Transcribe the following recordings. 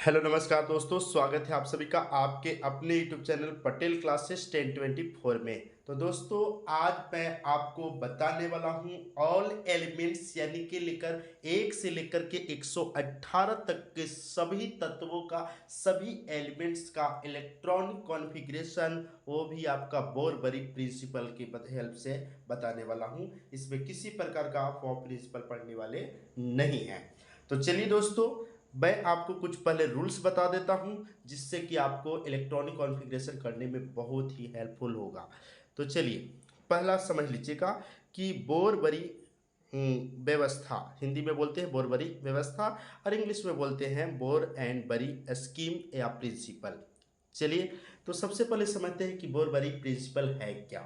Hello नमस्कार दोस्तों, स्वागत है आप सभी का आपके अपने यूट्यूब चैनल पटेल क्लासेस 1024 में। तो दोस्तों, आज मैं आपको बताने वाला हूं ऑल एलिमेंट्स यानी कि लेकर 1 से लेकर के 118 तक के सभी तत्वों का, सभी एलिमेंट्स का इलेक्ट्रॉनिक कॉन्फ़िगरेशन, वो भी आपका बोर-बरी प्रिंसिपल की हेल्प से बताने वाला हूं। इसमें किसी प्रकार का आप फॉर प्रिंसिपल पढ़ने वाले नहीं हैं। तो चलिए दोस्तों, मैं आपको कुछ पहले रूल्स बता देता हूं, जिससे कि आपको इलेक्ट्रॉनिक कॉन्फ़िगरेशन करने में बहुत ही हेल्पफुल होगा। तो चलिए, पहला समझ लीजिएगा कि बोर-बरी व्यवस्था, हिंदी में बोलते हैं बोर-बरी व्यवस्था और इंग्लिश में बोलते हैं बोर एंड बरी स्कीम या प्रिंसिपल। चलिए, तो सबसे पहले समझते हैं कि बोर-बरी प्रिंसिपल है क्या।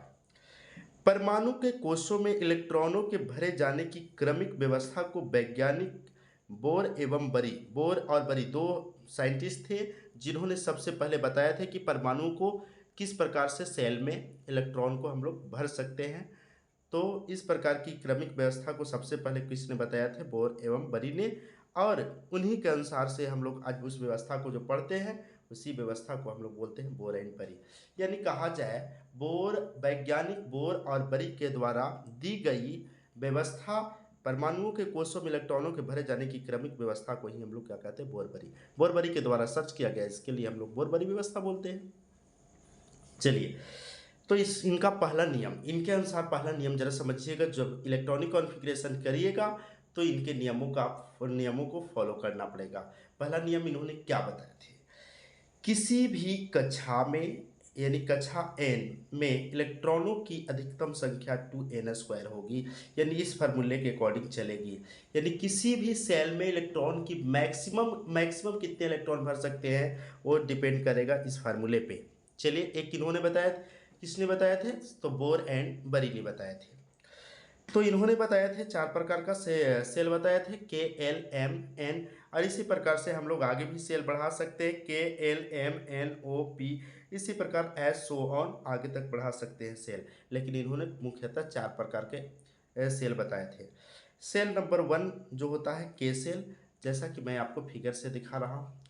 परमाणु के कोशों में इलेक्ट्रॉनों के भरे जाने की क्रमिक व्यवस्था को वैज्ञानिक बोर और बरी दो साइंटिस्ट थे, जिन्होंने सबसे पहले बताया था कि परमाणु को किस प्रकार से सेल में इलेक्ट्रॉन को हम लोग भर सकते हैं। तो इस प्रकार की क्रमिक व्यवस्था को सबसे पहले किसने बताया था? बोर एवं बरी ने। और उन्हीं के अनुसार से हम लोग आज उस व्यवस्था को जो पढ़ते हैं, उसी व्यवस्था को हम लोग बोलते हैं बोर एंड बरी। यानी कहा जाए, वैज्ञानिक बोर और बरी के द्वारा दी गई व्यवस्था, परमाणुओं के कोशों में इलेक्ट्रॉनों के भरे जाने की क्रमिक व्यवस्था को ही हम लोग क्या कहते हैं? बोर बरी के द्वारा सर्च किया गया, इसके लिए हम लोग बोर बरी व्यवस्था बोलते हैं। चलिए, तो इस इनका पहला नियम, इनके अनुसार पहला नियम जरा समझिएगा। जब इलेक्ट्रॉनिक कॉन्फ़िगरेशन करिएगा तो इनके नियमों को फॉलो करना पड़ेगा। पहला नियम इन्होंने क्या बताए थे? किसी भी कक्षा में यानी कक्षा n में इलेक्ट्रॉनों की अधिकतम संख्या 2n² होगी, यानी इस फार्मूले के अकॉर्डिंग चलेगी। यानी किसी भी सेल में इलेक्ट्रॉन की मैक्सिमम कितने इलेक्ट्रॉन भर सकते हैं, वो डिपेंड करेगा इस फार्मूले पे। चलिए, एक इन्होंने बताया, किसने बताया थे? तो बोर एंड बरी ने बताए थे। तो इन्होंने बताया थे 4 प्रकार का सेल बताए थे, के एल एम एन। और इसी प्रकार से हम लोग आगे भी सेल बढ़ा सकते हैं, K L M N O P. इसी प्रकार एज सो ऑन आगे तक बढ़ा सकते हैं सेल। लेकिन इन्होंने मुख्यतः 4 प्रकार के सेल बताए थे। सेल नंबर 1 जो होता है के सेल, जैसा कि मैं आपको फिगर से दिखा रहा हूँ।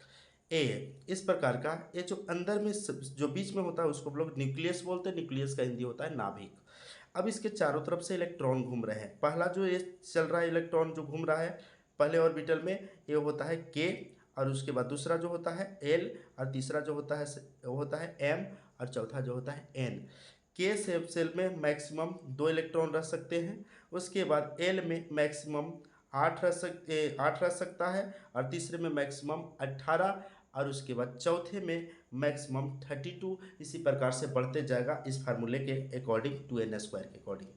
ए इस प्रकार का, ये जो अंदर में जो बीच में होता है उसको हम लोग न्यूक्लियस बोलते हैं। न्यूक्लियस का हिंदी होता है नाभिक। अब इसके चारों तरफ से इलेक्ट्रॉन घूम रहे हैं। पहला जो ये चल रहा है इलेक्ट्रॉन जो घूम रहा है पहले ऑर्बिटल में, ये होता है के। और उसके बाद दूसरा जो होता है एल, और तीसरा जो होता है वो होता है एम, और चौथा जो होता है एन। के सेल में मैक्सिमम 2 इलेक्ट्रॉन रह सकते हैं। उसके बाद एल में मैक्सिमम 8 रह सकता है, और तीसरे में मैक्सिमम 18, और उसके बाद चौथे में मैक्सिमम 32। इसी प्रकार से बढ़ते जाएगा इस फार्मूले के अकॉर्डिंग, 2n² के अकॉर्डिंग।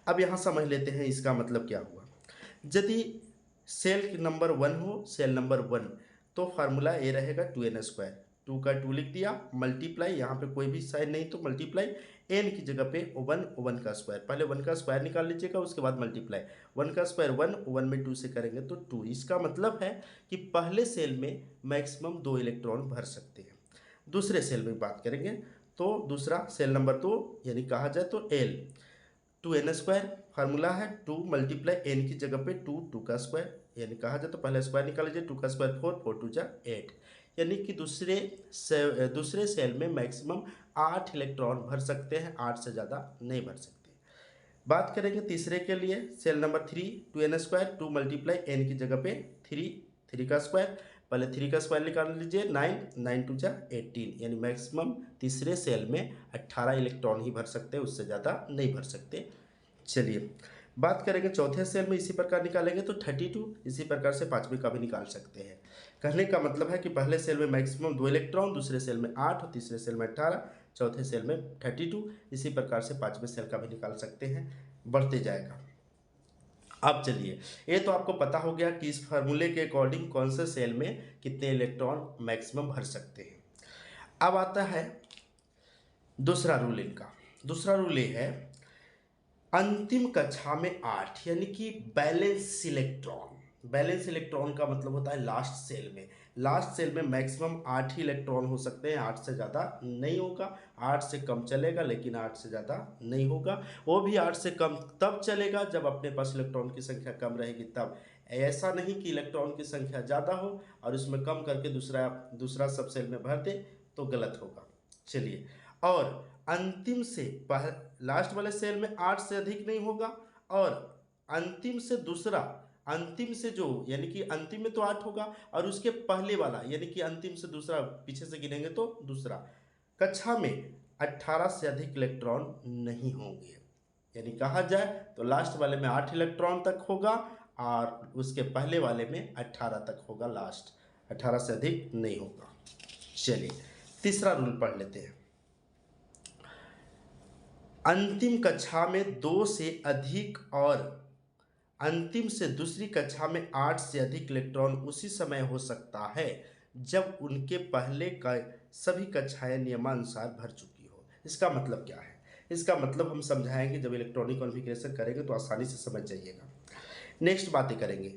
अब यहाँ समझ लेते हैं इसका मतलब क्या हुआ। यदि सेल नंबर 1 हो, सेल नंबर 1, तो फार्मूला ये रहेगा 2n²। 2 का 2 लिख दिया, मल्टीप्लाई, यहाँ पे कोई भी साइन नहीं तो मल्टीप्लाई, एन की जगह पे 1 का स्क्वायर। पहले 1 का स्क्वायर निकाल लीजिएगा, उसके बाद मल्टीप्लाई। 1 का स्क्वायर 1, 1 में 2 से करेंगे तो 2। इसका मतलब है कि पहले सेल में मैक्सिमम 2 इलेक्ट्रॉन भर सकते हैं। दूसरे सेल में बात करेंगे तो दूसरा सेल नंबर 2 यानी कहा जाए तो एल, 2n² फार्मूला है। 2 मल्टीप्लाई एन की जगह पे 2, 2 का स्क्वायर, यानी कहा जाए तो पहले स्क्वायर निकाल लीजिए। 2 का स्क्वायर 4, 4 2 जा 8। यानी कि दूसरे सेल में मैक्सिमम 8 इलेक्ट्रॉन भर सकते हैं, 8 से ज़्यादा नहीं भर सकते। बात करेंगे तीसरे के लिए, cell number 3, 2n², 2 multiply N की जगह पे 3, 3 का स्क्वायर, पहले 3 का स्क्वायर निकाल लीजिए, 9, 9 2 जा 18। यानी मैक्सिमम तीसरे सेल में 18 इलेक्ट्रॉन ही भर सकते हैं, उससे ज़्यादा नहीं भर सकते। चलिए, बात करेंगे चौथे सेल में, इसी प्रकार निकालेंगे तो 32। इसी प्रकार से पाँचवें का भी निकाल सकते हैं। कहने का मतलब है कि पहले सेल में मैक्सिमम 2 इलेक्ट्रॉन, दूसरे सेल में 8, और तीसरे सेल में 18, चौथे सेल में 32। इसी प्रकार से पाँचवें सेल का भी निकाल सकते हैं, बढ़ते जाएगा। अब चलिए, ये तो आपको पता हो गया कि इस फार्मूले के अकॉर्डिंग कौन से सेल में कितने इलेक्ट्रॉन मैक्सिमम भर सकते हैं। अब आता है दूसरा रूल इनका। दूसरा रूल ये है, अंतिम कक्षा में 8 यानी कि बैलेंस इलेक्ट्रॉन। बैलेंस इलेक्ट्रॉन का मतलब होता है लास्ट सेल में। लास्ट सेल में मैक्सिमम 8 ही इलेक्ट्रॉन हो सकते हैं, 8 से ज़्यादा नहीं होगा। 8 से कम चलेगा लेकिन 8 से ज़्यादा नहीं होगा। वो भी 8 से कम तब चलेगा जब अपने पास इलेक्ट्रॉन की संख्या कम रहेगी तब। ऐसा नहीं कि इलेक्ट्रॉन की संख्या ज़्यादा हो और उसमें कम करके दूसरा सब सेल में भर दे तो गलत होगा। चलिए, और अंतिम से लास्ट वाले सेल में 8 से अधिक नहीं होगा, और अंतिम से दूसरा, अंतिम से जो यानी कि अंतिम में तो 8 होगा, और उसके पहले वाला यानी कि अंतिम से दूसरा, पीछे से गिनेंगे तो दूसरा कक्षा में 18 से अधिक इलेक्ट्रॉन नहीं होंगे। यानी कहा जाए तो लास्ट वाले में 8 इलेक्ट्रॉन तक होगा और उसके पहले वाले में 18 तक होगा, लास्ट 18 से अधिक नहीं होगा। चलिए, तीसरा रूल पढ़ लेते हैं। अंतिम कक्षा में 2 से अधिक और अंतिम से दूसरी कक्षा में 8 से अधिक इलेक्ट्रॉन उसी समय हो सकता है जब उनके पहले का सभी कक्षाएं नियमानुसार भर चुकी हो। इसका मतलब क्या है? इसका मतलब हम समझाएंगे, जब इलेक्ट्रॉनिक कॉन्फ़िगरेशन करेंगे तो आसानी से समझ जाइएगा। नेक्स्ट बातें करेंगे।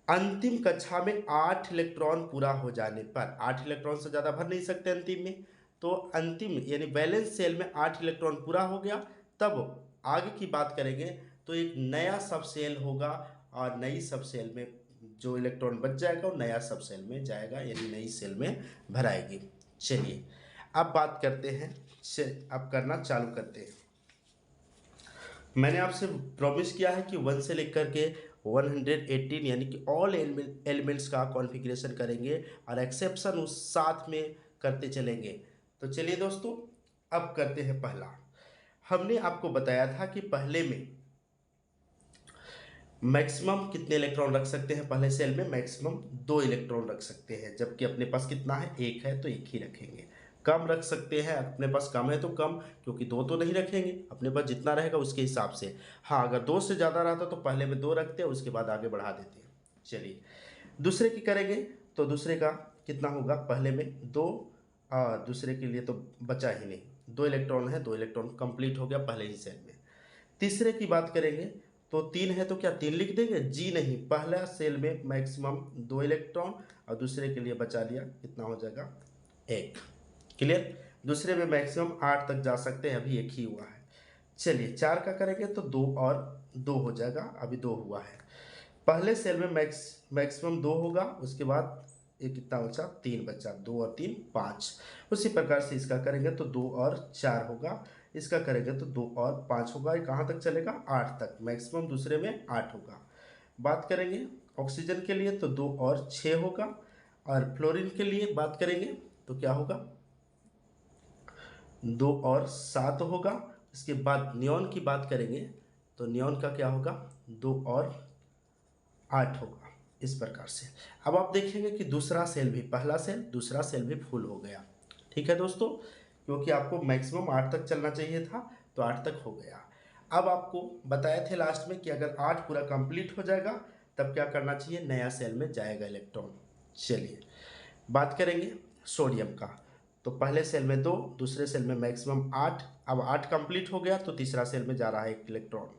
अंतिम कक्षा में 8 इलेक्ट्रॉन पूरा हो जाने पर, 8 इलेक्ट्रॉन से ज़्यादा भर नहीं सकते अंतिम में, तो अंतिम यानी बैलेंस सेल में 8 इलेक्ट्रॉन पूरा हो गया, तब आगे की बात करेंगे तो एक नया सब सेल होगा और नई सब सेल में जो इलेक्ट्रॉन बच जाएगा वो नया सब सेल में जाएगा, यानी नई सेल में भराएगी। चलिए, अब बात करते हैं, अब करना चालू करते हैं। मैंने आपसे प्रॉमिस किया है कि 1 से लेकर के 118 यानी कि ऑल एलिमेंट्स का कॉन्फ़िगरेशन करेंगे और एक्सेप्शन उस साथ में करते चलेंगे। तो चलिए दोस्तों, अब करते हैं पहला। हमने आपको बताया था कि पहले में मैक्सिमम कितने इलेक्ट्रॉन रख सकते हैं, पहले सेल में मैक्सिमम 2 इलेक्ट्रॉन रख सकते हैं, जबकि अपने पास कितना है, 1 है तो 1 ही रखेंगे। कम रख सकते हैं, अपने पास कम है तो कम, क्योंकि 2 तो नहीं रखेंगे, अपने पास जितना रहेगा उसके हिसाब से। हाँ, अगर 2 से ज़्यादा रहता तो पहले में 2 रखते हैं, उसके बाद आगे बढ़ा देते हैं। चलिए, दूसरे की करेंगे तो दूसरे का कितना होगा, पहले में 2 और दूसरे के लिए तो बचा ही नहीं, 2 इलेक्ट्रॉन है, 2 इलेक्ट्रॉन कंप्लीट हो गया पहले ही सेल में। तीसरे की बात करेंगे तो 3 है तो क्या 3 लिख देंगे? जी नहीं, पहला सेल में मैक्सिमम 2 इलेक्ट्रॉन और दूसरे के लिए बचा लिया, कितना हो जाएगा, 1। क्लियर? दूसरे में मैक्सिमम 8 तक जा सकते हैं, अभी 1 ही हुआ है। चलिए, 4 का करेंगे तो 2 और 2 हो जाएगा, अभी 2 हुआ है। पहले सेल में मैक्सिमम 2 होगा, उसके बाद ये कितना बचा, 3 बचा, 2 और 3 5। उसी प्रकार से इसका करेंगे तो 2 और 4 होगा, इसका करेंगे तो 2 और 5 होगा। ये कहाँ तक चलेगा, 8 तक, मैक्सिमम दूसरे में 8 होगा। बात करेंगे ऑक्सीजन के लिए तो 2 और 6 होगा, और फ्लोरीन के लिए बात करेंगे तो क्या होगा, 2 और 7 होगा। इसके बाद नियॉन की बात करेंगे तो नियॉन का क्या होगा, 2 और 8 होगा। इस प्रकार से अब आप देखेंगे कि दूसरा सेल भी, पहला सेल दूसरा सेल भी फुल हो गया। ठीक है दोस्तों, क्योंकि आपको मैक्सिमम 8 तक चलना चाहिए था तो 8 तक हो गया। अब आपको बताए थे लास्ट में कि अगर 8 पूरा कंप्लीट हो जाएगा तब क्या करना चाहिए, नया सेल में जाएगा इलेक्ट्रॉन। चलिए, बात करेंगे सोडियम का तो पहले सेल में 2, दूसरे सेल में मैक्सिमम 8। अब 8 कंप्लीट हो गया तो तीसरा सेल में जा रहा है 1 इलेक्ट्रॉन।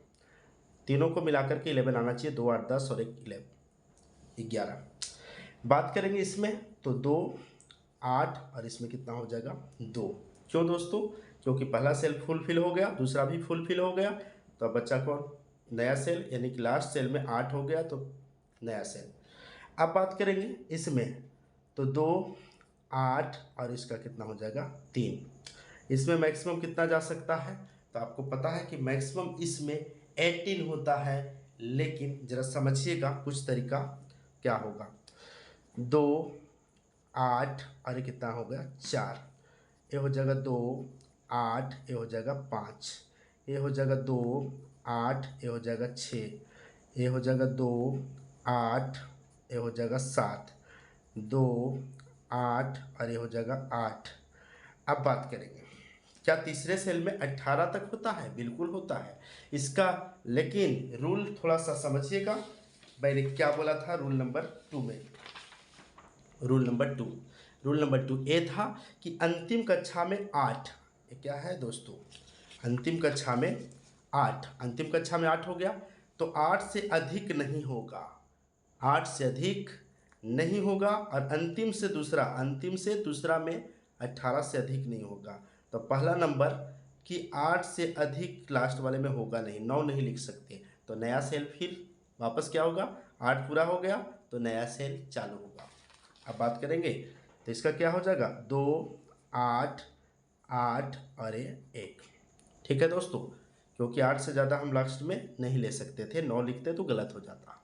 तीनों को मिलाकर के 11 आना चाहिए, 2 8 10 और 1 11। बात करेंगे इसमें तो 2 8 और इसमें कितना हो जाएगा, 2। क्यों दोस्तों? क्योंकि पहला सेल फुलफिल हो गया, दूसरा भी फुलफिल हो गया, तो अब बच्चा कौन, नया सेल, यानी कि लास्ट सेल में 8 हो गया तो नया सेल। अब बात करेंगे इसमें तो 2 8 और इसका कितना हो जाएगा, 3। इसमें मैक्सिमम कितना जा सकता है, तो आपको पता है कि मैक्सिमम इसमें 18 होता है, लेकिन ज़रा समझिएगा कुछ तरीका क्या होगा। 2 8 और ये कितना हो गया, 4। ये हो जाएगा 2 8, ये हो जाएगा 5, ये हो जाएगा 2 8, ये हो जाएगा 6, ये हो जाएगा 2 8, ये हो जाएगा 7, 2 8 और ये हो जाएगा 8। अब बात करेंगे क्या तीसरे सेल में 18 तक होता है? बिल्कुल होता है इसका, लेकिन रूल थोड़ा सा समझिएगा। मैंने क्या बोला था रूल नंबर 2 में, रूल नंबर 2 ये था कि अंतिम कक्षा में 8, ये क्या है दोस्तों, अंतिम कक्षा में 8, अंतिम कक्षा में 8 हो गया तो 8 से अधिक नहीं होगा, 8 से अधिक नहीं होगा, और अंतिम से दूसरा में 18 से अधिक नहीं होगा। तो पहला नंबर कि 8 से अधिक लास्ट वाले में होगा नहीं, 9 नहीं लिख सकते, तो नया सेल फिर वापस क्या होगा, 8 पूरा हो गया तो नया सेल चालू होगा। अब बात करेंगे तो इसका क्या हो जाएगा 2 8 8 और ये 1। ठीक है दोस्तों, क्योंकि 8 से ज़्यादा हम लास्ट में नहीं ले सकते थे, 9 लिखते तो गलत हो जाता।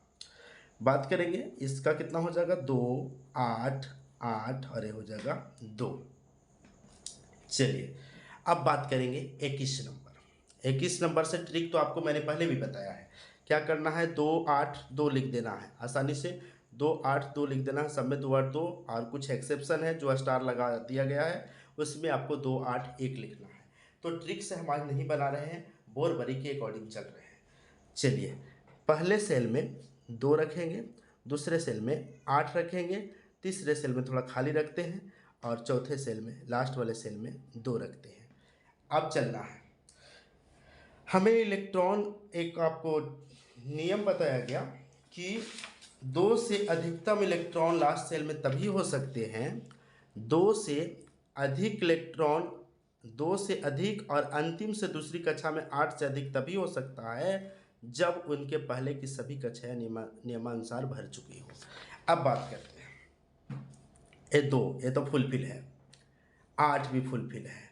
बात करेंगे इसका कितना हो जाएगा 2 8 8 और ये हो जाएगा 2। चलिए अब बात करेंगे 21 नंबर। 21 नंबर से ट्रिक तो आपको मैंने पहले भी बताया है। क्या करना है 2 8 2 लिख देना है आसानी से, 2 8 2 लिख देना है, सब में 2 8 2 और कुछ एक्सेप्शन है जो स्टार लगा दिया गया है उसमें आपको 2 8 1 लिखना है। तो ट्रिक से हम आज नहीं बना रहे हैं, बोरबरी के अकॉर्डिंग चल रहे हैं। चलिए पहले सेल में 2 रखेंगे, दूसरे सेल में 8 रखेंगे, तीसरे सेल में थोड़ा खाली रखते हैं और चौथे सेल में लास्ट वाले सेल में 2 रखते हैं। अब चलना है हमें इलेक्ट्रॉन, एक आपको नियम बताया गया कि 2 से अधिकतम इलेक्ट्रॉन लास्ट सेल में तभी हो सकते हैं, 2 से अधिक इलेक्ट्रॉन 2 से अधिक और अंतिम से दूसरी कक्षा में 8 से अधिक तभी हो सकता है जब उनके पहले की सभी कक्षाएं नियमानुसार भर चुकी हो। अब बात करते हैं ये 2, ये तो फुलफिल है, 8 भी फुलफिल है।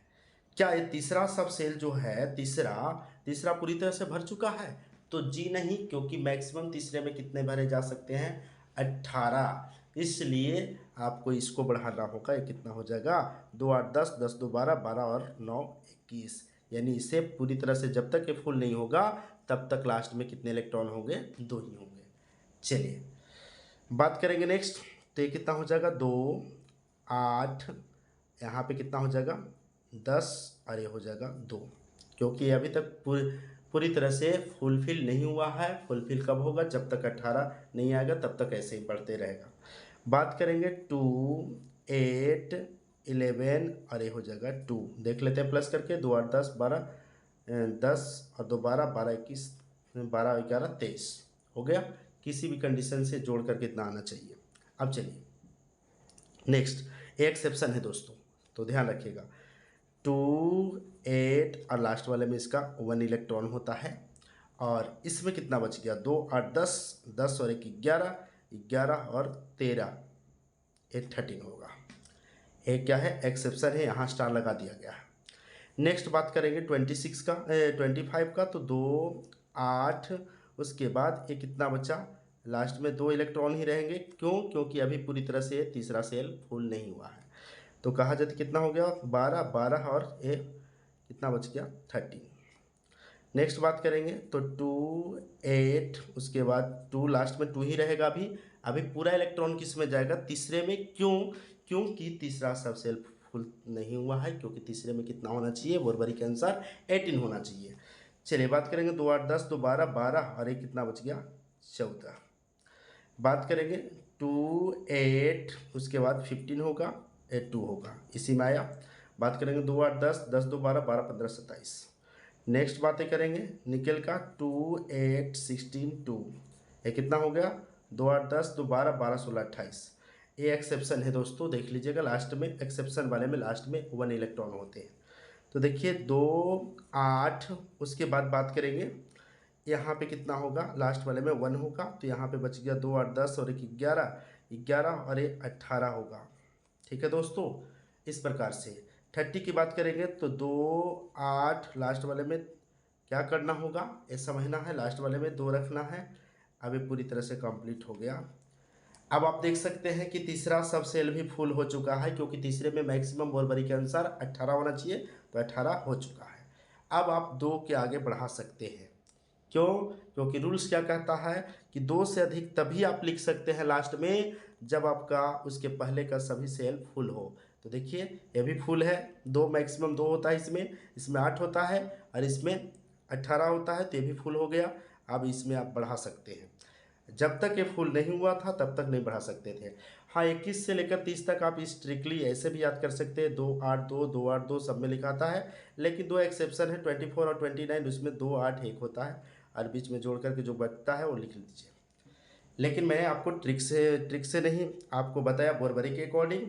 क्या ये तीसरा सब सेल जो है तीसरा पूरी तरह से भर चुका है? तो जी नहीं, क्योंकि मैक्सिमम तीसरे में कितने भरे जा सकते हैं 18। इसलिए आपको इसको बढ़ाना होगा। ये कितना हो जाएगा 2 8 10 10 2 12 12 और 9 21, यानी इसे पूरी तरह से जब तक ये फुल नहीं होगा तब तक लास्ट में कितने इलेक्ट्रॉन होंगे 2 ही होंगे। चलिए बात करेंगे नेक्स्ट, तो ये कितना हो जाएगा 2 8, यहाँ पे कितना हो जाएगा 10 और ये हो जाएगा 2, क्योंकि ये अभी तक पूरी तरह से फुलफिल नहीं हुआ है। फुलफिल कब होगा? जब तक 18 नहीं आएगा तब तक ऐसे ही बढ़ते रहेगा। बात करेंगे 2 8 11 और ये हो जाएगा 2, देख लेते हैं प्लस करके 2 8 10 12 10 और 2 12 12 21 12 11 23 हो गया। किसी भी कंडीशन से जोड़ करके इतना आना चाहिए। अब चलिए नेक्स्ट एक्सेप्शन है दोस्तों, तो ध्यान रखिएगा 2 8 और लास्ट वाले में इसका 1 इलेक्ट्रॉन होता है। और इसमें कितना बच गया 2 8 10 10 और 1 11 11 और 13 एक 13 होगा। एक क्या है एक्सेप्शन है, यहाँ स्टार लगा दिया गया है। नेक्स्ट बात करेंगे 26 का 25 का, तो 2 8 उसके बाद ये कितना बचा, लास्ट में 2 इलेक्ट्रॉन ही रहेंगे। क्यों? क्योंकि अभी पूरी तरह से तीसरा सेल फुल नहीं हुआ है। तो कहा जाए कितना हो गया 12 12 और ये कितना बच गया 13। नेक्स्ट बात करेंगे तो 2 8 उसके बाद 2 लास्ट में 2 ही रहेगा। अभी पूरा इलेक्ट्रॉन किस में जाएगा तीसरे में। क्यों? क्योंकि तीसरा सब सेल फुल नहीं हुआ है, क्योंकि तीसरे में कितना होना चाहिए बोरबरी के अनुसार 18 होना चाहिए। चलिए बात करेंगे 2 8 10 2 12 12 और एक कितना बच गया 14। बात करेंगे 2 8 उसके बाद 15 होगा 2 होगा, इसी में आया। बात करेंगे 2 8 10 10 2 12 12 15 27। नेक्स्ट बातें करेंगे निकेल का 2 8 16 2, ये कितना हो गया 2 8 10 2 12 12 16 28। ये एक्सेप्शन है दोस्तों, देख लीजिएगा लास्ट में एक्सेप्शन वाले में लास्ट में 1 इलेक्ट्रॉन होते हैं। तो देखिए 2 8 उसके बाद बात करेंगे यहाँ पे कितना होगा लास्ट वाले में 1 होगा, तो यहाँ पे बच गया 2 8 10 और 1 11 11 और 1 18 होगा। ठीक है दोस्तों, इस प्रकार से 30 की बात करेंगे तो 2 8 लास्ट वाले में क्या करना होगा ये समझना है, लास्ट वाले में 2 रखना है। अभी पूरी तरह से कंप्लीट हो गया। अब आप देख सकते हैं कि तीसरा सब सेल भी फुल हो चुका है, क्योंकि तीसरे में मैक्सिमम बोरबरी के अनुसार 18 होना चाहिए, तो 18 हो चुका है। अब आप 2 के आगे बढ़ा सकते हैं। क्यों? क्योंकि रूल्स क्या कहता है कि 2 से अधिक तभी आप लिख सकते हैं लास्ट में जब आपका उसके पहले का सभी सेल फुल हो। तो देखिए ये भी फुल है, 2 मैक्सिमम 2 होता है, इसमें 8 होता है और इसमें 18 होता है, तो ये भी फुल हो गया। अब इसमें आप बढ़ा सकते हैं, जब तक ये फुल नहीं हुआ था तब तक नहीं बढ़ा सकते थे। हाँ 21 से लेकर 30 तक आप स्ट्रिक्टली ऐसे भी याद कर सकते हैं 2 8 2 2 8 2 सब में लिखा आता है, लेकिन 2 एक्सेप्शन है 24 और 29, उसमें 2 8 1 होता है और बीच में जोड़ करके जो बचता है वो लिख लीजिए। लेकिन मैं आपको ट्रिक से नहीं आपको बताया बोरबरी के अकॉर्डिंग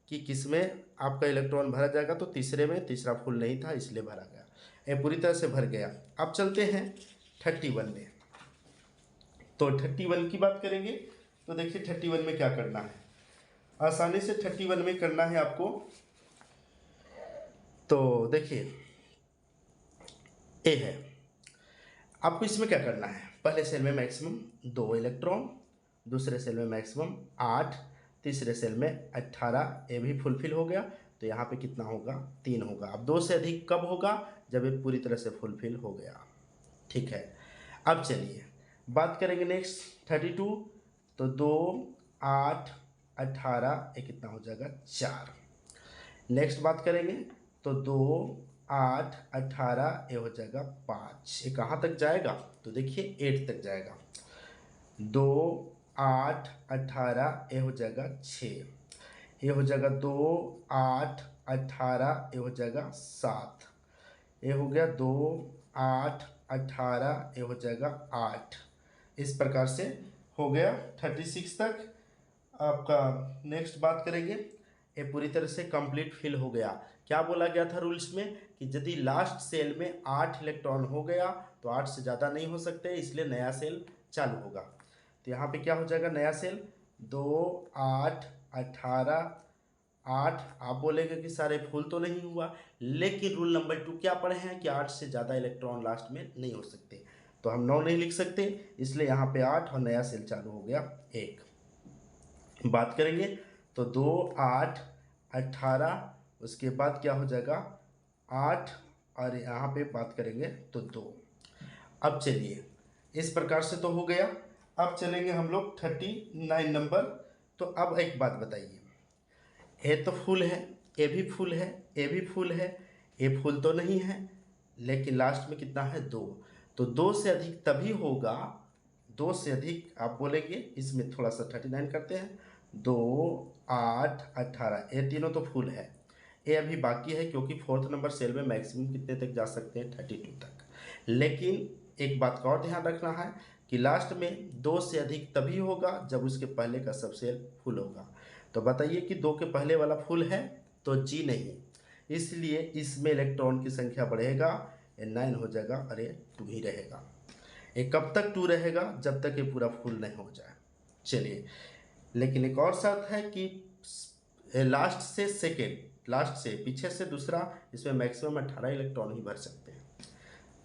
कि किस में आपका इलेक्ट्रॉन भरा जाएगा। तो तीसरे में तीसरा फुल नहीं था इसलिए भरा गया, ये पूरी तरह से भर गया। अब चलते हैं 31 में। तो 31 की बात करेंगे तो देखिए 31 में क्या करना है, आसानी से 31 में करना है आपको। तो देखिए ए है, आपको इसमें क्या करना है, पहले सेल में मैक्सिमम 2 इलेक्ट्रॉन, दूसरे सेल में मैक्सिमम 8, तीसरे सेल में 18, ये भी फुलफिल हो गया। तो यहाँ पे कितना होगा, 3 होगा। अब 2 से अधिक कब होगा, जब ये पूरी तरह से फुलफिल हो गया। ठीक है, अब चलिए बात करेंगे नेक्स्ट 32। तो 2, 8, 18, ये कितना हो जाएगा 4। नेक्स्ट बात करेंगे तो 2, 8, 18, ये हो जाएगा 5। ये कहाँ तक जाएगा, तो देखिए 8 तक जाएगा। 2, 8, 18, ये हो जाएगा 6, ये हो जाएगा 2, 8, 18, ये हो जाएगा 7, ये हो गया 2, 8, 18, ये हो जाएगा 8। इस प्रकार से हो गया 36 तक आपका। नेक्स्ट बात करेंगे, ये पूरी तरह से कंप्लीट फिल हो गया। क्या बोला गया था रूल्स में कि यदि लास्ट सेल में 8 इलेक्ट्रॉन हो गया तो 8 से ज़्यादा नहीं हो सकते, इसलिए नया सेल चालू होगा। तो यहाँ पे क्या हो जाएगा, नया सेल 2, 8, 18, 8। आप बोलेंगे कि सारे फुल तो नहीं हुआ, लेकिन रूल नंबर 2 क्या पढ़े हैं कि 8 से ज़्यादा इलेक्ट्रॉन लास्ट में नहीं हो सकते, तो हम 9 नहीं लिख सकते, इसलिए यहाँ पे 8 और नया सेल चालू हो गया 1। बात करेंगे तो 2, 8, 18, उसके बाद क्या हो जाएगा 8, और यहाँ पे बात करेंगे तो 2। अब चलिए इस प्रकार से तो हो गया। अब चलेंगे हम लोग 39 नंबर। तो अब एक बात बताइए, ए तो फुल है, ए भी फुल है, ए भी फुल है, ए फुल तो नहीं है, लेकिन लास्ट में कितना है 2। तो 2 से अधिक तभी होगा, 2 से अधिक आप बोलेंगे, इसमें थोड़ा सा 39 करते हैं। 2, 8, 18, ये तीनों तो फुल है, ये अभी बाकी है क्योंकि 4th नंबर सेल में मैक्सिमम कितने तक जा सकते हैं, 32 तक। लेकिन एक बात का और ध्यान रखना है कि लास्ट में 2 से अधिक तभी होगा जब उसके पहले का सब सेल फुल होगा। तो बताइए कि 2 के पहले वाला फुल है तो जी नहीं, इसलिए इसमें इलेक्ट्रॉन की संख्या बढ़ेगा, ये 9 हो जाएगा, अरे 2 ही रहेगा। ये कब तक 2 रहेगा, जब तक ये पूरा फुल नहीं हो जाए। चलिए, लेकिन एक और शर्त है कि लास्ट से सेकेंड, लास्ट से पीछे से दूसरा, इसमें मैक्सिमम 18 इलेक्ट्रॉन ही भर सकते हैं।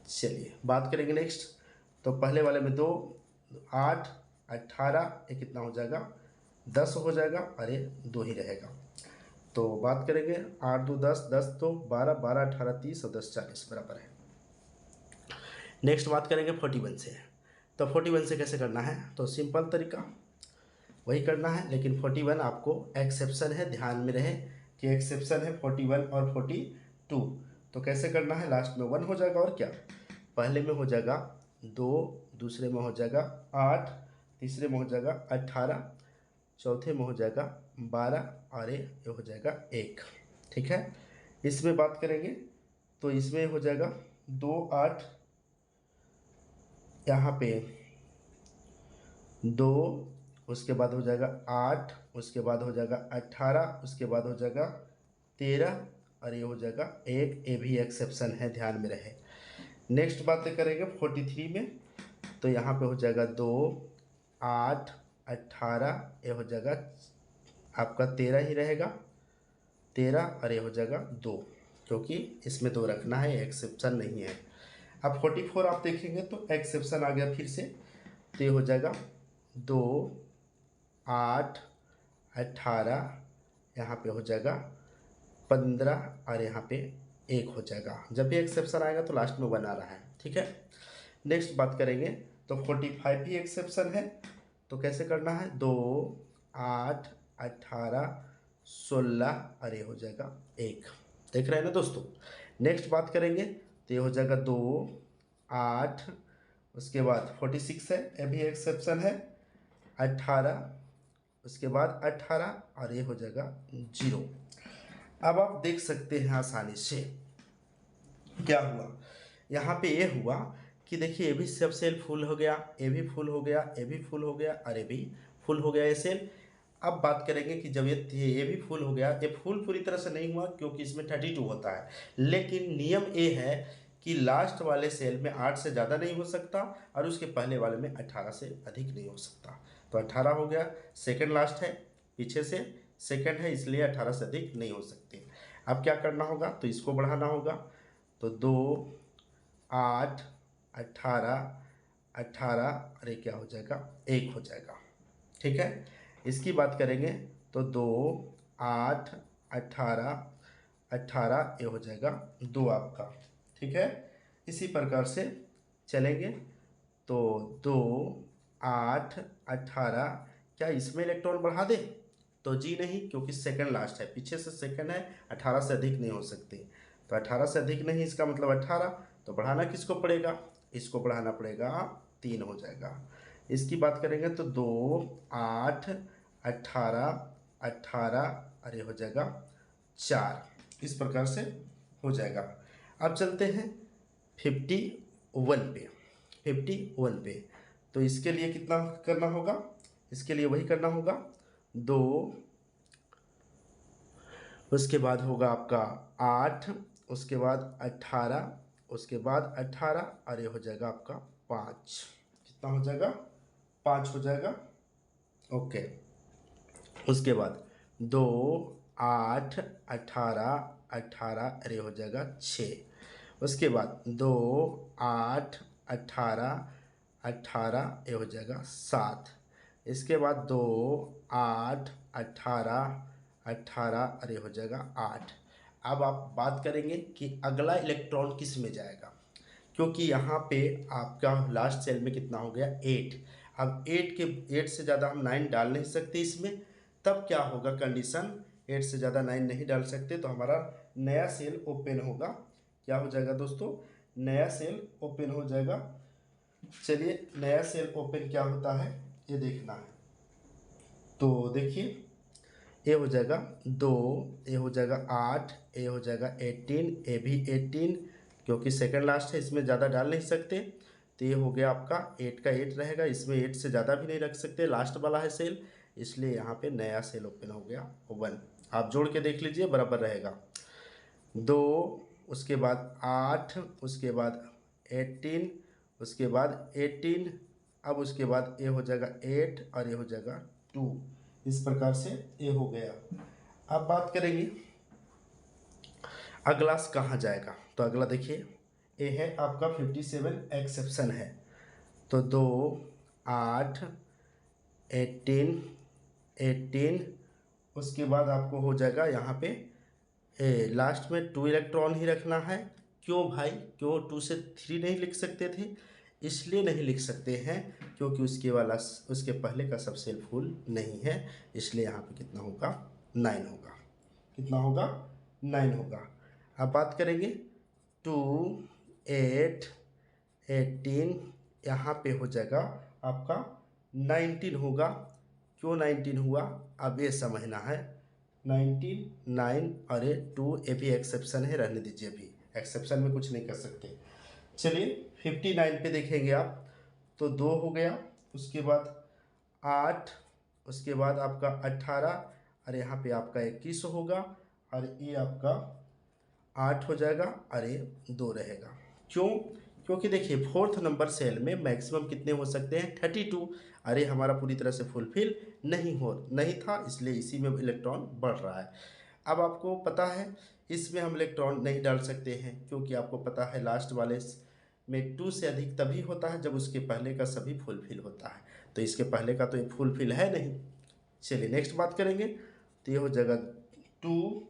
चलिए बात करेंगे नेक्स्ट। तो पहले वाले में 2, 8, 18, ये कितना हो जाएगा 10 हो जाएगा, अरे 2 ही रहेगा। तो बात करेंगे 8, 2, 10, 10 तो 12, 12, 18, 30 और 10, 40 बराबर है। नेक्स्ट बात करेंगे 41 से। तो 41 से कैसे करना है, तो सिंपल तरीका वही करना है, लेकिन 41 आपको एक्सेप्शन है, ध्यान में रहे कि एक्सेप्शन है 41 और 42। तो कैसे करना है, लास्ट में 1 हो जाएगा, और क्या, पहले में हो जाएगा 2, दूसरे में हो जाएगा 8, तीसरे में हो जाएगा 18, चौथे में हो जाएगा 12, और ये हो जाएगा 1। ठीक है, इसमें बात करेंगे तो इसमें हो जाएगा 2, 8, यहाँ पे 2, उसके बाद हो जाएगा 8, उसके बाद हो जाएगा 18, उसके बाद हो जाएगा 13, और ये हो जाएगा 1, ये भी एक्सेप्शन है, ध्यान में रहे। नेक्स्ट बात करेंगे 43 में। तो यहाँ पे हो जाएगा 2, 8, 18, ये हो जाएगा आपका 13 ही रहेगा, 13, और ये हो जाएगा 2, क्योंकि इसमें 2 रखना है, एक्सेप्शन नहीं है। अब 44 आप देखेंगे तो एक्सेप्शन आ गया फिर से, तो ये हो जाएगा 2, 8, 18, यहाँ पे हो जाएगा 15, और यहाँ पे 1 हो जाएगा। जब भी एक्सेप्शन आएगा तो लास्ट में 1 आ रहा है। ठीक है, नेक्स्ट बात करेंगे तो 45 भी एक्सेप्शन है, तो कैसे करना है, 2, 8, 18, 16, और ये हो जाएगा 1। देख रहे हैं ना दोस्तों। नेक्स्ट बात करेंगे तो ये हो जाएगा 2, 8, उसके बाद 46 है, ये भी एक्सेप्शन है, 18, उसके बाद 18, और ये हो जाएगा 0। अब आप देख सकते हैं आसानी से क्या हुआ, यहाँ पे ये हुआ कि देखिए ये भी सब सेल फुल हो गया, ये भी फुल हो गया, ये भी फुल हो गया, और ये भी फुल हो गया ये सेल। अब बात करेंगे कि जब ये भी फुल हो गया, ये फुल पूरी तरह से नहीं हुआ क्योंकि इसमें 32 होता है, लेकिन नियम ये है कि लास्ट वाले सेल में 8 से ज़्यादा नहीं हो सकता और उसके पहले वाले में 18 से अधिक नहीं हो सकता। तो 18 हो गया, सेकंड लास्ट है, पीछे से सेकंड है, इसलिए 18 से अधिक नहीं हो सकते। अब क्या करना होगा, तो इसको बढ़ाना होगा। तो 2, 8, 18, 18, अरे क्या हो जाएगा, 1 हो जाएगा। ठीक है, इसकी बात करेंगे तो 2, 8, 18, 18, ये हो जाएगा 2 आपका। ठीक है, इसी प्रकार से चलेंगे तो 2, 8, 18, क्या इसमें इलेक्ट्रॉन बढ़ा दे, तो जी नहीं, क्योंकि सेकंड लास्ट है, पीछे से सेकंड है, 18 से अधिक नहीं हो सकते। तो 18 से अधिक नहीं, इसका मतलब 18, तो बढ़ाना किसको पड़ेगा, इसको बढ़ाना पड़ेगा, 3 हो जाएगा। इसकी बात करेंगे तो 2, 8, 18, 18, अरे हो जाएगा 4, इस प्रकार से हो जाएगा। अब चलते हैं 51 पे। 51 पे तो इसके लिए कितना करना होगा, इसके लिए वही करना होगा, 2, उसके बाद होगा आपका 8, उसके बाद 18, उसके बाद 18, और ये हो जाएगा आपका 5। कितना हो जाएगा, 5 हो जाएगा। ओके, उसके बाद 2, 8, 18, 18, अरे हो जाएगा 6। उसके बाद 2, 8, 18, 18, ये हो जाएगा 7। इसके बाद 2, 8, 18, 18, अरे हो जाएगा 8। अब आप बात करेंगे कि अगला इलेक्ट्रॉन किस में जाएगा, क्योंकि यहाँ पे आपका लास्ट सेल में कितना हो गया, 8। अब 8 से ज़्यादा हम 9 डाल नहीं सकते इसमें, तब क्या होगा कंडीशन, 8 से ज़्यादा 9 नहीं डाल सकते, तो हमारा नया सेल ओपन होगा। क्या हो जाएगा दोस्तों, नया सेल ओपन हो जाएगा। चलिए, नया सेल ओपन क्या होता है ये देखना है। तो देखिए, ए हो जाएगा 2, ए हो जाएगा 8, ए हो जाएगा 18, ए भी 18, क्योंकि सेकंड लास्ट है, इसमें ज़्यादा डाल नहीं सकते। तो ये हो गया आपका 8 का 8 रहेगा, इसमें 8 से ज़्यादा भी नहीं रख सकते, लास्ट वाला है सेल, इसलिए यहाँ पे नया सेल ओपन हो गया 1। आप जोड़ के देख लीजिए, बराबर रहेगा। 2, उसके बाद 8, उसके बाद 18, उसके बाद 18, अब उसके बाद ए हो जाएगा 8 और ये हो जाएगा 2, इस प्रकार से ए हो गया। अब बात करेंगे अगला कहाँ जाएगा, तो अगला देखिए, ए है आपका 57 एक्सेप्शन है। तो 2, 8, 18, 18, उसके बाद आपको हो जाएगा यहाँ पे लास्ट में 2 इलेक्ट्रॉन ही रखना है। क्यों भाई, क्यों 2 से 3 नहीं लिख सकते थे, इसलिए नहीं लिख सकते हैं क्योंकि उसके पहले का सब सेल फुल नहीं है, इसलिए यहाँ पे कितना होगा, 9 होगा। कितना होगा, 9 होगा। अब बात करेंगे 2, 8, 18, यहाँ पे हो जाएगा आपका 19 होगा। क्यों 19 हुआ, अब ये समझना है। 19, 9 और ये 2, ये भी एक्सेप्शन है, रहने दीजिए, अभी एक्सेप्शन में कुछ नहीं कर सकते। चलिए 59 पे देखेंगे आप, तो 2 हो गया, उसके बाद 8, उसके बाद आपका 18, और यहाँ पे आपका 21 होगा, और ये आपका 8 हो जाएगा, और ये 2 रहेगा। क्यों, क्योंकि देखिए 4th नंबर सेल में मैक्सिमम कितने हो सकते हैं, 32। अरे हमारा पूरी तरह से फुलफिल नहीं था, इसलिए इसी में इलेक्ट्रॉन बढ़ रहा है। अब आपको पता है इसमें हम इलेक्ट्रॉन नहीं डाल सकते हैं, क्योंकि आपको पता है लास्ट वाले में 2 से अधिक तभी होता है जब उसके पहले का सभी फुलफिल होता है, तो इसके पहले का तो ये फुलफिल है नहीं। चलिए नेक्स्ट बात करेंगे, तो ये हो जाएगा 2,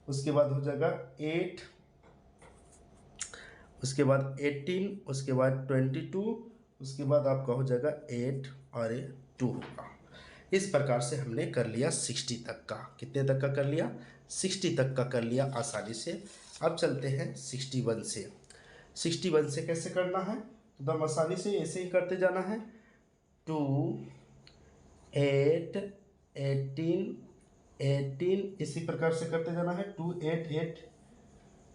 उसके बाद हो जाएगा 8, उसके बाद 18, उसके बाद 22, उसके बाद आपका हो जाएगा 8 और ये 2 होगा। इस प्रकार से हमने कर लिया 60 तक का। कितने तक का कर लिया, 60 तक का कर लिया आसानी से। अब चलते हैं 61 से। 61 से कैसे करना है, तो एकदम आसानी से ऐसे ही करते जाना है। 2, 8, 18, 18, इसी प्रकार से करते जाना है। 2, 8, 8,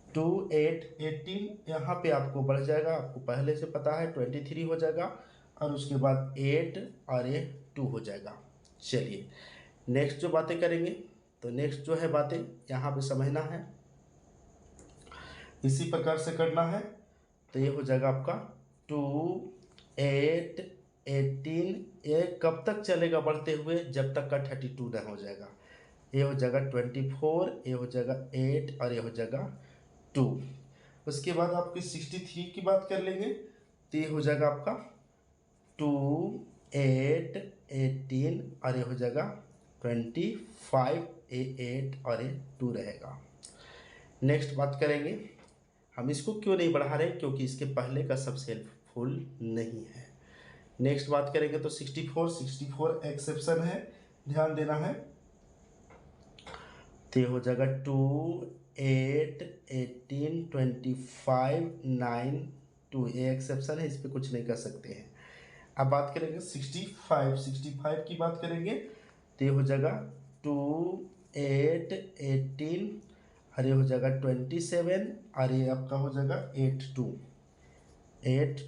2, 8, 18, यहाँ पे आपको बढ़ जाएगा, आपको पहले से पता है 23 हो जाएगा, और उसके बाद 8 और ये 2 हो जाएगा। चलिए नेक्स्ट जो बातें करेंगे, तो नेक्स्ट जो है बातें यहाँ पे समझना है, इसी प्रकार से करना है। तो ये हो जाएगा आपका 2, 8, 18। ये कब तक चलेगा बढ़ते हुए, जब तक का 32 ना हो जाएगा। ये हो जाएगा 24, ये हो जाएगा 8 और ये हो जाएगा 2। उसके बाद आपकी 63 की बात कर लेंगे तो ये हो जाएगा आपका 2, 8, 18 और ये हो जाएगा 25। ये 8 और ये 2 रहेगा। नेक्स्ट बात करेंगे, हम इसको क्यों नहीं बढ़ा रहे, क्योंकि इसके पहले का सब सेल्फ फुल नहीं है। नेक्स्ट बात करेंगे तो 64 एक्सेप्शन है, ध्यान देना है। तो ये हो जाएगा 2, 8, 18, 25, 9, 2। ये एक्सेप्शन है, इस पर कुछ नहीं कर सकते हैं। अब बात करेंगे 65 की बात करेंगे तो ये हो जाएगा 2, 8, 18 और ये हो जाएगा 27 और ये आपका हो जाएगा 8,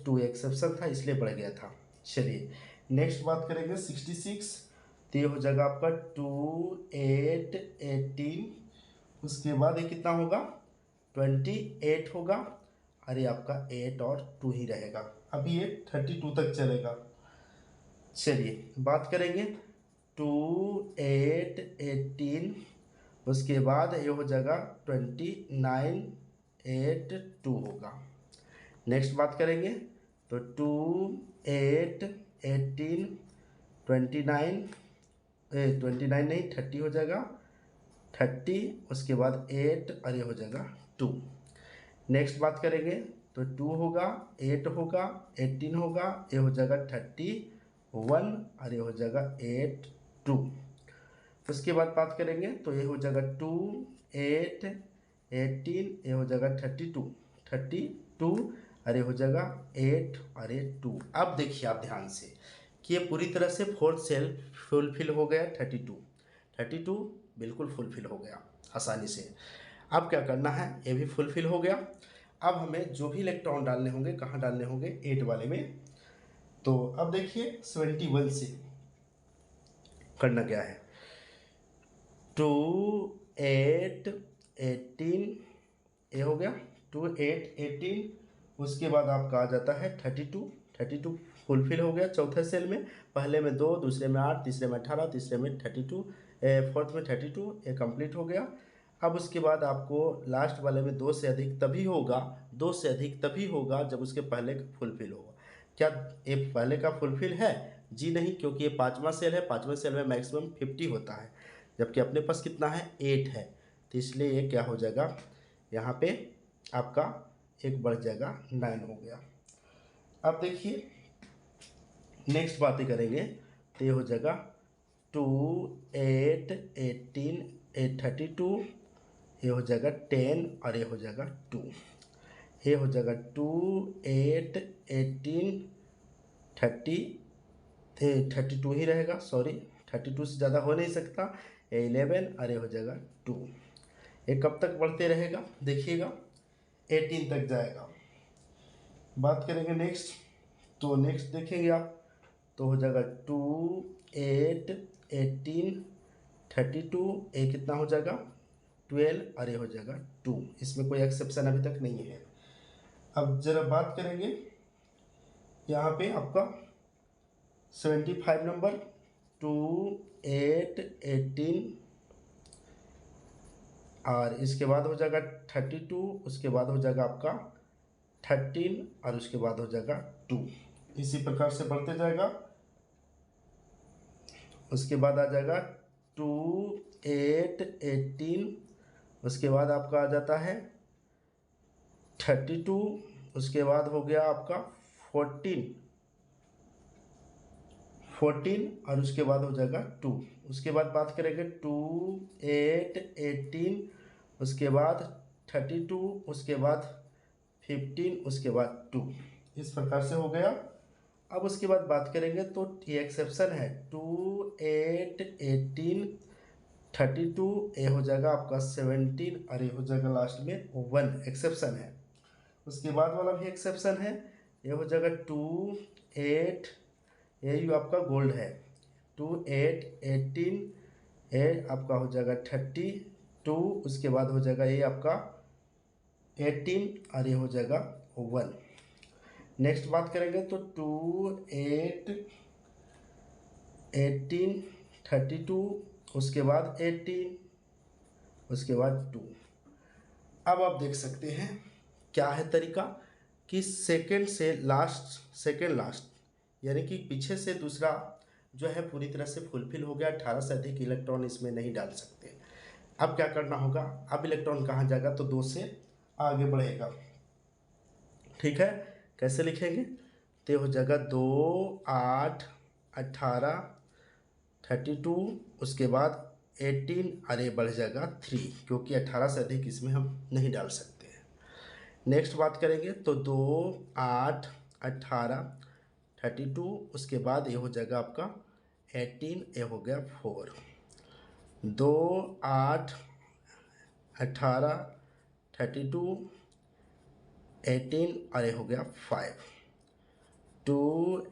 2 एक्सेप्शन था इसलिए बढ़ गया था। चलिए नेक्स्ट बात करेंगे 66। तो ये हो जाएगा आपका 2, 8, 18। उसके बाद ये कितना होगा 28 होगा और ये आपका 8 और 2 ही रहेगा। अभी ये 32 तक चलेगा। चलिए बात करेंगे 2, 8, 18। उसके बाद ये हो जाएगा 29, 8, 2 होगा। नेक्स्ट बात करेंगे तो 2, 8, 18, 29 29 नहीं 30 हो जाएगा 30। उसके बाद 8 और ये हो जाएगा 2। नेक्स्ट बात करेंगे तो 2 होगा 8 होगा 18 होगा, ये हो जाएगा 31 और ये हो जाएगा 8, 2। उसके बाद बात करेंगे तो ये हो जाएगा 2, 8, 18, ये हो जाएगा 32 और ये हो जाएगा 8 और ये 2। अब देखिए आप ध्यान से कि ये पूरी तरह से फोर्थ सेल फुलफिल हो गया। 32 बिल्कुल फुलफिल हो गया आसानी से। अब क्या करना है, ये भी फुलफिल हो गया। अब हमें जो भी इलेक्ट्रॉन डालने होंगे, कहाँ डालने होंगे 8 वाले में। तो अब देखिए 71 से करना क्या है, 2, 8, 18 ये हो गया 2, 8, 18। उसके बाद आपका आ जाता है 32 फुलफिल हो गया चौथे सेल में। पहले में 2, दूसरे में 8, तीसरे में 18, तीसरे में 32, फोर्थ में 32, ये कंप्लीट हो गया। अब उसके बाद आपको लास्ट वाले में 2 से अधिक तभी होगा जब उसके पहले का फुलफिल होगा। क्या ये पहले का फुलफिल है? जी नहीं, क्योंकि ये 5वां सेल है। 5वें सेल में मैक्सिमम 50 होता है, जबकि अपने पास कितना है 8 है। तो इसलिए ये क्या हो जाएगा, यहाँ पे आपका एक बढ़ जाएगा 9 हो गया। अब देखिए नेक्स्ट बातें करेंगे तो ये हो जाएगा 2, 8, 18, 32, ये हो जाएगा 10 और ये हो जाएगा 2। ये हो जाएगा 2, 8, 18, 32 ही रहेगा, सॉरी 32 से ज़्यादा हो नहीं सकता। ये 11 और ये हो जाएगा 2। ये कब तक बढ़ते रहेगा देखिएगा, 18 तक जाएगा। बात करेंगे नेक्स्ट, तो नेक्स्ट देखेंगे आप तो हो जाएगा 2, 8, 18, 32, ये कितना हो जाएगा 12 और ये हो जाएगा 2। इसमें कोई एक्सेप्शन अभी तक नहीं है। अब जरा बात करेंगे यहाँ पे आपका 75 नंबर 2, 8, 18 और इसके बाद हो जाएगा 32, उसके बाद हो जाएगा आपका 13 और उसके बाद हो जाएगा 2। इसी प्रकार से बढ़ते जाएगा। उसके बाद आ जाएगा 2, 8, 18, उसके बाद आपका आ जाता है 32, उसके बाद हो गया आपका 14 और उसके बाद हो जाएगा 2। उसके बाद बात करेंगे 2, 8, 18, उसके बाद 32, उसके बाद 15, उसके बाद 2। इस प्रकार से हो गया। अब उसके बाद बात करेंगे तो ये एक्सेप्शन है 2, 8, 18, 32, ये हो जाएगा आपका 17 और ये हो जाएगा लास्ट में 1 एक्सेप्शन है। उसके बाद वाला भी एक्सेप्शन है, ये हो जाएगा 2, 8, ये आपका गोल्ड है 2, 8, 18, ये आपका हो जाएगा 32, उसके बाद हो जाएगा ये आपका 18 और ये हो जाएगा 1। नेक्स्ट बात करेंगे तो 2 8 18 32, उसके बाद 18, उसके बाद 2। अब आप देख सकते हैं क्या है तरीका कि सेकंड से लास्ट, सेकंड लास्ट यानी कि पीछे से दूसरा जो है पूरी तरह से फुलफिल हो गया। 18 से अधिक इलेक्ट्रॉन इसमें नहीं डाल सकते। अब क्या करना होगा, अब इलेक्ट्रॉन कहाँ जाएगा तो 2 से आगे बढ़ेगा। ठीक है, कैसे लिखेंगे तो हो जाएगा 2 8 18 32, उसके बाद 18, अरे बढ़ जाएगा 3, क्योंकि 18 से अधिक इसमें हम नहीं डाल सकते हैं। नेक्स्ट बात करेंगे तो 2 8 18 32, उसके बाद ये हो जाएगा आपका 18, ये हो गया 4। 2 8 18 32 18, और ये हो गया 5। 2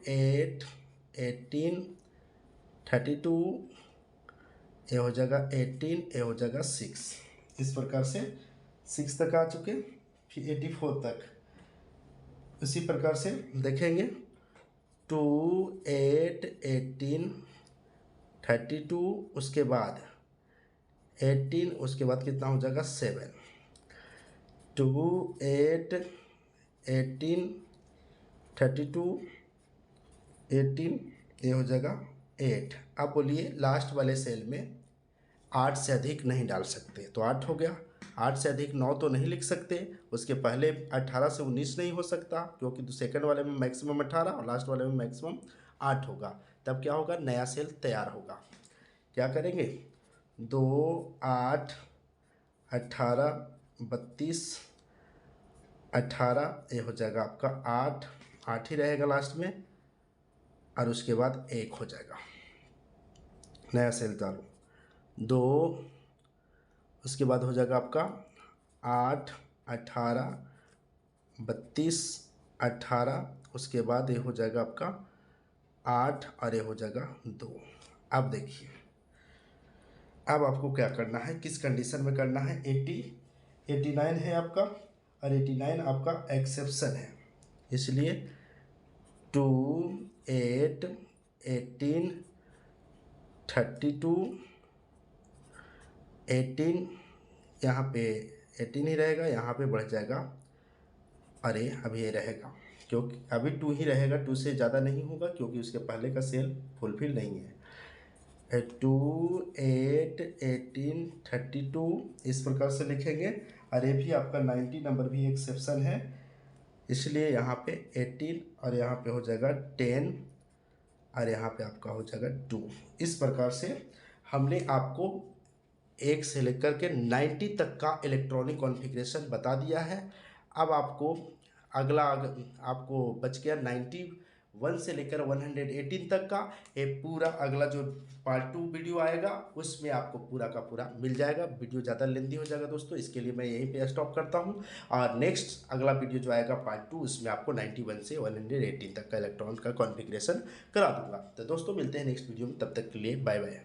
8 18 32, ये हो जाएगा 18, ये हो जाएगा 6। इस प्रकार से 6 तक आ चुके, फिर 84 तक। इसी प्रकार से देखेंगे 2 8 18 32, उसके बाद 18, उसके बाद कितना हो जाएगा 7। 2 8 18 32 18, ये हो जाएगा 8। अब बोलिए लास्ट वाले सेल में 8 से अधिक नहीं डाल सकते, तो 8 हो गया। 8 से अधिक 9 तो नहीं लिख सकते, उसके पहले 18 से 19 नहीं हो सकता, क्योंकि सेकंड वाले में मैक्सिमम 18 और लास्ट वाले में मैक्सिमम 8 होगा। तब क्या होगा, नया सेल तैयार होगा। क्या करेंगे 2 8 18 32 18, ये हो जाएगा आपका 8, 8 ही रहेगा लास्ट में, और उसके बाद 1 हो जाएगा, नया सेल चालू। 2, उसके बाद हो जाएगा आपका 8 18 32 18, उसके बाद ये हो जाएगा आपका 8, और ये हो जाएगा 2। अब देखिए, अब आपको क्या करना है, किस कंडीशन में करना है। 89 है आपका, और 89 आपका एक्सेप्शन है, इसलिए 2 8 18 32 18, यहाँ पे 18 ही रहेगा, यहाँ पे बढ़ जाएगा, अरे अभी ये रहेगा, क्योंकि अभी 2 ही रहेगा, 2 से ज़्यादा नहीं होगा, क्योंकि उसके पहले का सेल फुलफिल नहीं है। 2 8 18 32, इस प्रकार से लिखेंगे। और ये भी आपका 90 नंबर भी एक्सेप्शन है, इसलिए यहाँ पे 18, और यहाँ पे हो जाएगा 10, और यहाँ पे आपका हो जाएगा 2। इस प्रकार से हमने आपको 1 से लेकर के 90 तक का इलेक्ट्रॉनिक कॉन्फ़िगरेशन बता दिया है। अब आपको अगला आपको बच गया 91 से लेकर 118 तक का। ये पूरा अगला जो पार्ट 2 वीडियो आएगा उसमें आपको पूरा का पूरा मिल जाएगा। वीडियो ज़्यादा लेंथी हो जाएगा दोस्तों, इसके लिए मैं यहीं पे स्टॉप करता हूँ। और नेक्स्ट अगला वीडियो जो आएगा पार्ट 2, उसमें आपको 91 से 118 तक का इलेक्ट्रॉन का कॉन्फ़िगरेशन करा दूंगा। तो दोस्तों मिलते हैं नेक्स्ट वीडियो में, तब तक के लिए बाय बाय।